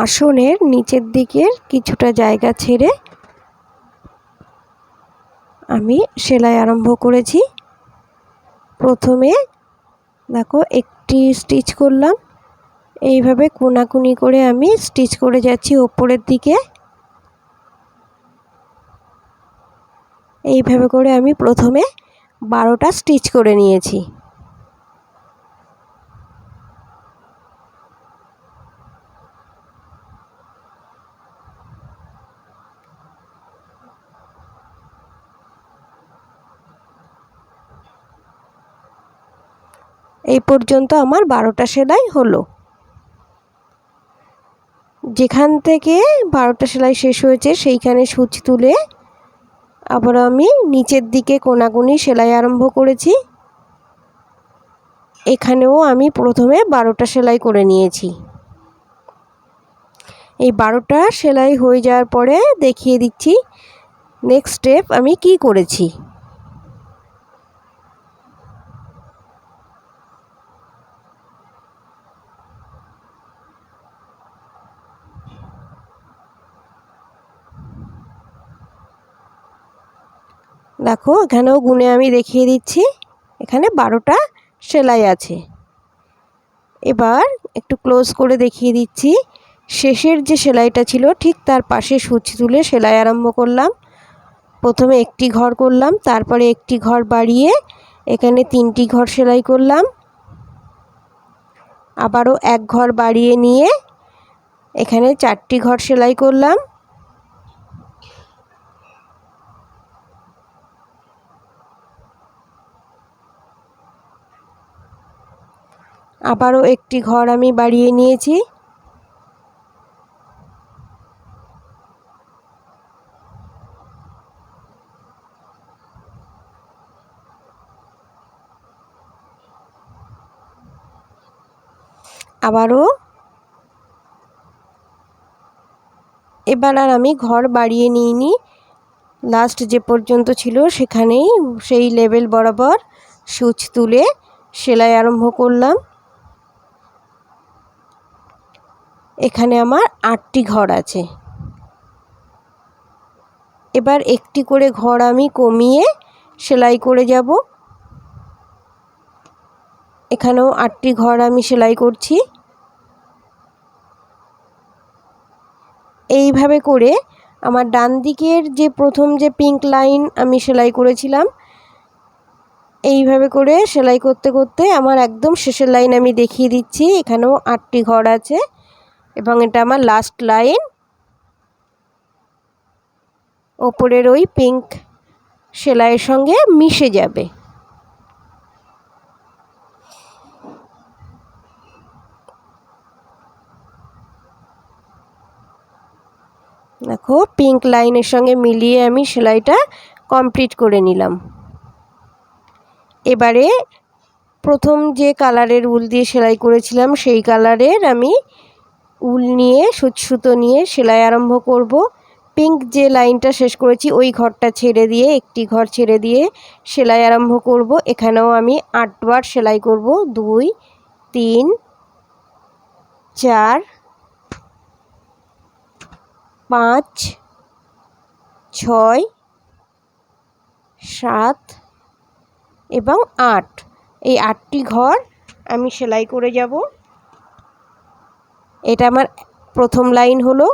আসনের নিচের দিকের কিছুটা জায়গা ছেড়ে আমি সেলাই আরম্ভ করেছি। প্রথমে দেখো একটি স্টিচ করলাম, এইভাবে কোনাকুনি করে আমি স্টিচ করে যাচ্ছি ওপরের দিকে। এইভাবে করে আমি প্রথমে 12টা স্টিচ করে নিয়েছি। এই পর্যন্ত আমার 12টা সেলাই হলো। যেখান থেকে 12টা সেলাই শেষ হয়েছে সেইখানে সূচ তুলে আবার আমি নিচের দিকে কোনাকুনি সেলাই আরম্ভ করেছি। এখানেও আমি প্রথমে 12টা সেলাই করে নিয়েছি। এই 12টা সেলাই হয়ে যাওয়ার পরে দেখিয়ে দিচ্ছি নেক্সট স্টেপ আমি কি করেছি। দেখো এখানেও গুনে আমি দেখিয়ে দিচ্ছি, এখানে 12টা সেলাই আছে। এবার একটু ক্লোজ করে দেখিয়ে দিচ্ছি, শেষের যে সেলাইটা ছিল ঠিক তার পাশে সূচ তুলে সেলাই আরম্ভ করলাম। প্রথমে একটি ঘর করলাম, তারপরে একটি ঘর বাড়িয়ে এখানে 3টি ঘর সেলাই করলাম। আবারও এক ঘর বাড়িয়ে নিয়ে এখানে 4টি ঘর সেলাই করলাম। আবারও একটি ঘর আমি বাড়িয়ে নিয়েছি। আবারও এবার আর আমি ঘর বাড়িয়ে নিইনি, লাস্ট যে পর্যন্ত ছিল সেখানেই সেই লেভেল বরাবর সূচ তুলে সেলাই আরম্ভ করলাম। এখানে আমার 8টি ঘর আছে। এবার একটি করে ঘর আমি কমিয়ে সেলাই করে যাব। এখানেও 8টি ঘর আমি সেলাই করছি। এইভাবে করে আমার ডান দিকের যে প্রথম যে পিঙ্ক লাইন আমি সেলাই করেছিলাম, এইভাবে করে সেলাই করতে করতে আমার একদম শেষের লাইন আমি দেখিয়ে দিচ্ছি। এখানেও 8টি ঘর আছে এবং এটা আমার লাস্ট লাইন। ওপরের ওই পিঙ্ক সেলাইয়ের সঙ্গে মিশে যাবে। দেখো পিঙ্ক লাইনের সঙ্গে মিলিয়ে আমি সেলাইটা কমপ্লিট করে নিলাম। এবারে প্রথম যে কালারের উল দিয়ে সেলাই করেছিলাম সেই কালারের আমি উল নিয়ে সুতো নিয়ে সেলাই আরম্ভ করব। পিঙ্ক যে লাইনটা শেষ করেছি ওই ঘরটা ছেড়ে দিয়ে একটি ঘর ছেড়ে দিয়ে সেলাই আরম্ভ করব। এখানেও আমি 8বার সেলাই করব। 2 3 4 5 6 7 এবং 8, এই 8টি ঘর আমি সেলাই করে যাব। এটা আমার প্রথম লাইন হলো।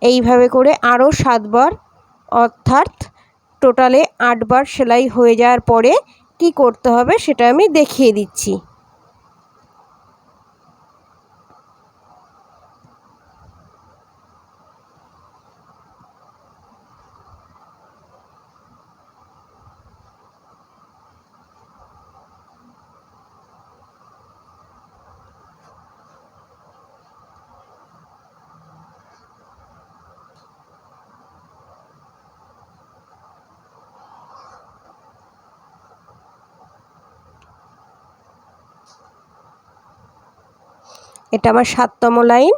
এইভাবে করে আরও 7বার, অর্থাৎ টোটালে 8বার সেলাই হয়ে যাওয়ার পরে কি করতে হবে সেটা আমি দেখিয়ে দিচ্ছি। এটা আমার 7তম লাইন।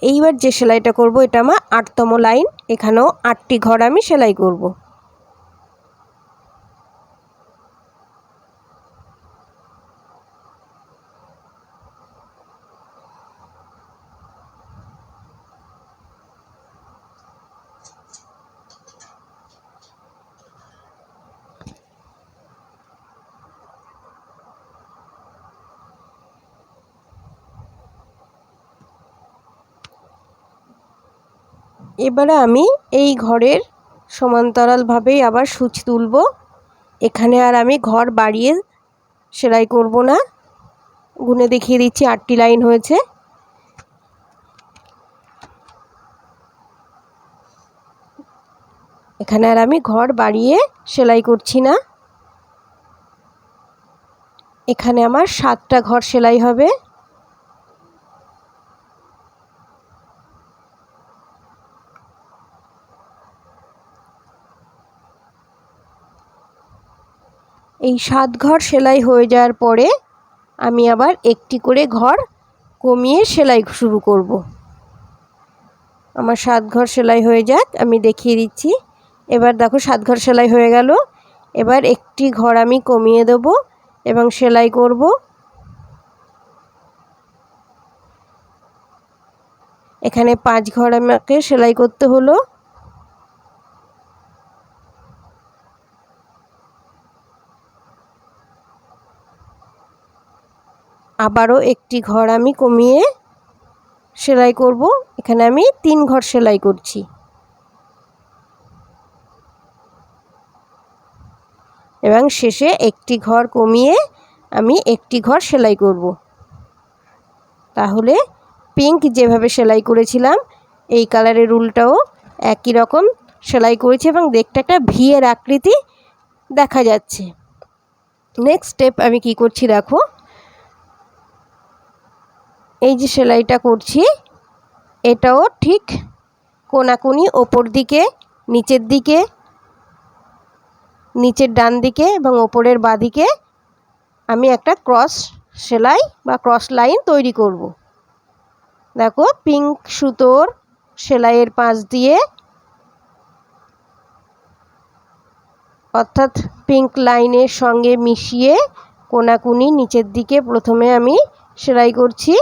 এইবার যে সেলাইটা করব এটা আমার 8তম লাইন। এখানেও 8টি ঘর আমি সেলাই করব। এবারে আমি এই ঘরের সমান্তরালভাবেই আবার সূচ তুলব। এখানে আর আমি ঘর বাড়িয়ে সেলাই করব না। গুনে দেখিয়ে দিচ্ছি 8টি লাইন হয়েছে। এখানে আর আমি ঘর বাড়িয়ে সেলাই করছি না। এখানে আমার 7টা ঘর সেলাই হবে। এই 7 ঘর সেলাই হয়ে যাওয়ার পরে আমি আবার একটি করে ঘর কমিয়ে সেলাই শুরু করব। আমার 7 ঘর সেলাই হয়ে যাক, আমি দেখিয়ে দিচ্ছি। এবার দেখো 7 ঘর সেলাই হয়ে গেল। এবার একটি ঘর আমি কমিয়ে দেব এবং সেলাই করব। এখানে 5 ঘর আমাকে সেলাই করতে হলো। আবারও একটি ঘর আমি কমিয়ে সেলাই করব। এখানে আমি 3 ঘর সেলাই করছি। এবং শেষে একটি ঘর কমিয়ে আমি একটি ঘর সেলাই করব। তাহলে পিঙ্ক যেভাবে সেলাই করেছিলাম এই কালারের উলটাও একই রকম সেলাই করেছি এবং দেখতে একটা ভি এর আকৃতি দেখা যাচ্ছে। নেক্সট স্টেপ আমি কি করছি দেখো, এই যে সেলাইটা করছি এটাও ঠিক কোনাকুনি ওপর দিকে, নিচের দিকে, নিচের ডান দিকে এবং ওপরের বাঁ দিকে আমি একটা ক্রস সেলাই বা ক্রস লাইন তৈরি করব। দেখো পিঙ্ক সুতোর সেলাইয়ের পাশ দিয়ে, অর্থাৎ পিঙ্ক লাইনের সঙ্গে মিশিয়ে কোনাকুনি নিচের দিকে প্রথমে আমি সেলাই করছি।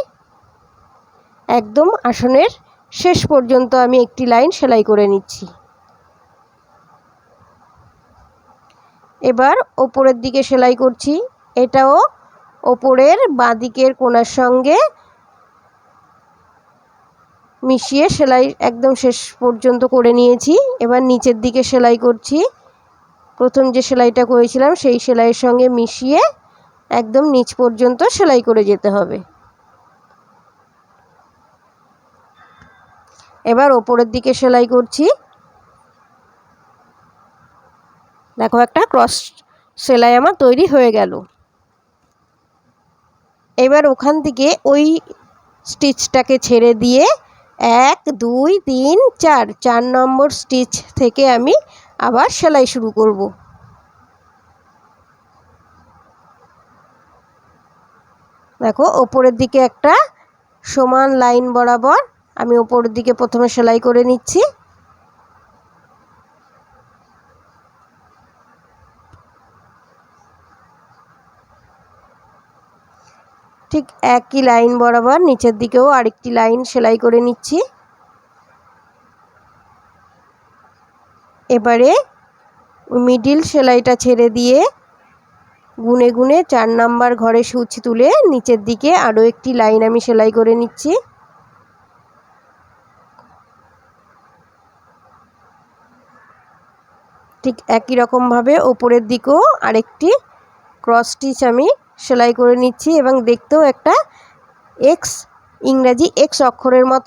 একদম আসনের শেষ পর্যন্ত আমি একটি লাইন সেলাই করে নিচ্ছি। এবার ওপরের দিকে সেলাই করছি। এটাও ওপরের বাঁ দিকের কোণার সঙ্গে মিশিয়ে সেলাই একদম শেষ পর্যন্ত করে নিয়েছি। এবার নিচের দিকে সেলাই করছি। প্রথম যে সেলাইটা করেছিলাম সেই সেলাইয়ের সঙ্গে মিশিয়ে একদম নিচ পর্যন্ত সেলাই করে যেতে হবে। এবার ওপরের দিকে সেলাই করছি। দেখো একটা ক্রস সেলাই আমার তৈরি হয়ে গেল। এবার ওখান থেকে ওই স্টিচটাকে ছেড়ে দিয়ে 1 2 3 4 নম্বর স্টিচ থেকে আমি আবার সেলাই শুরু করব। দেখো ওপরের দিকে একটা সমান লাইন বরাবর আমি ওপরের দিকে প্রথমে সেলাই করে নিচ্ছি। ঠিক একই লাইন বরাবর নিচের দিকেও আরেকটি লাইন সেলাই করে নিচ্ছি। এবারে মিডিল সেলাইটা ছেড়ে দিয়ে গুনে গুনে 4 নাম্বার ঘরে সূচ তুলে নিচের দিকে আরও একটি লাইন আমি সেলাই করে নিচ্ছি। ঠিক একই রকমভাবে ওপরের দিকেও আরেকটি ক্রস স্টিচ আমি সেলাই করে নিচ্ছি এবং দেখতেও একটা ইংরাজি এক্স অক্ষরের মতো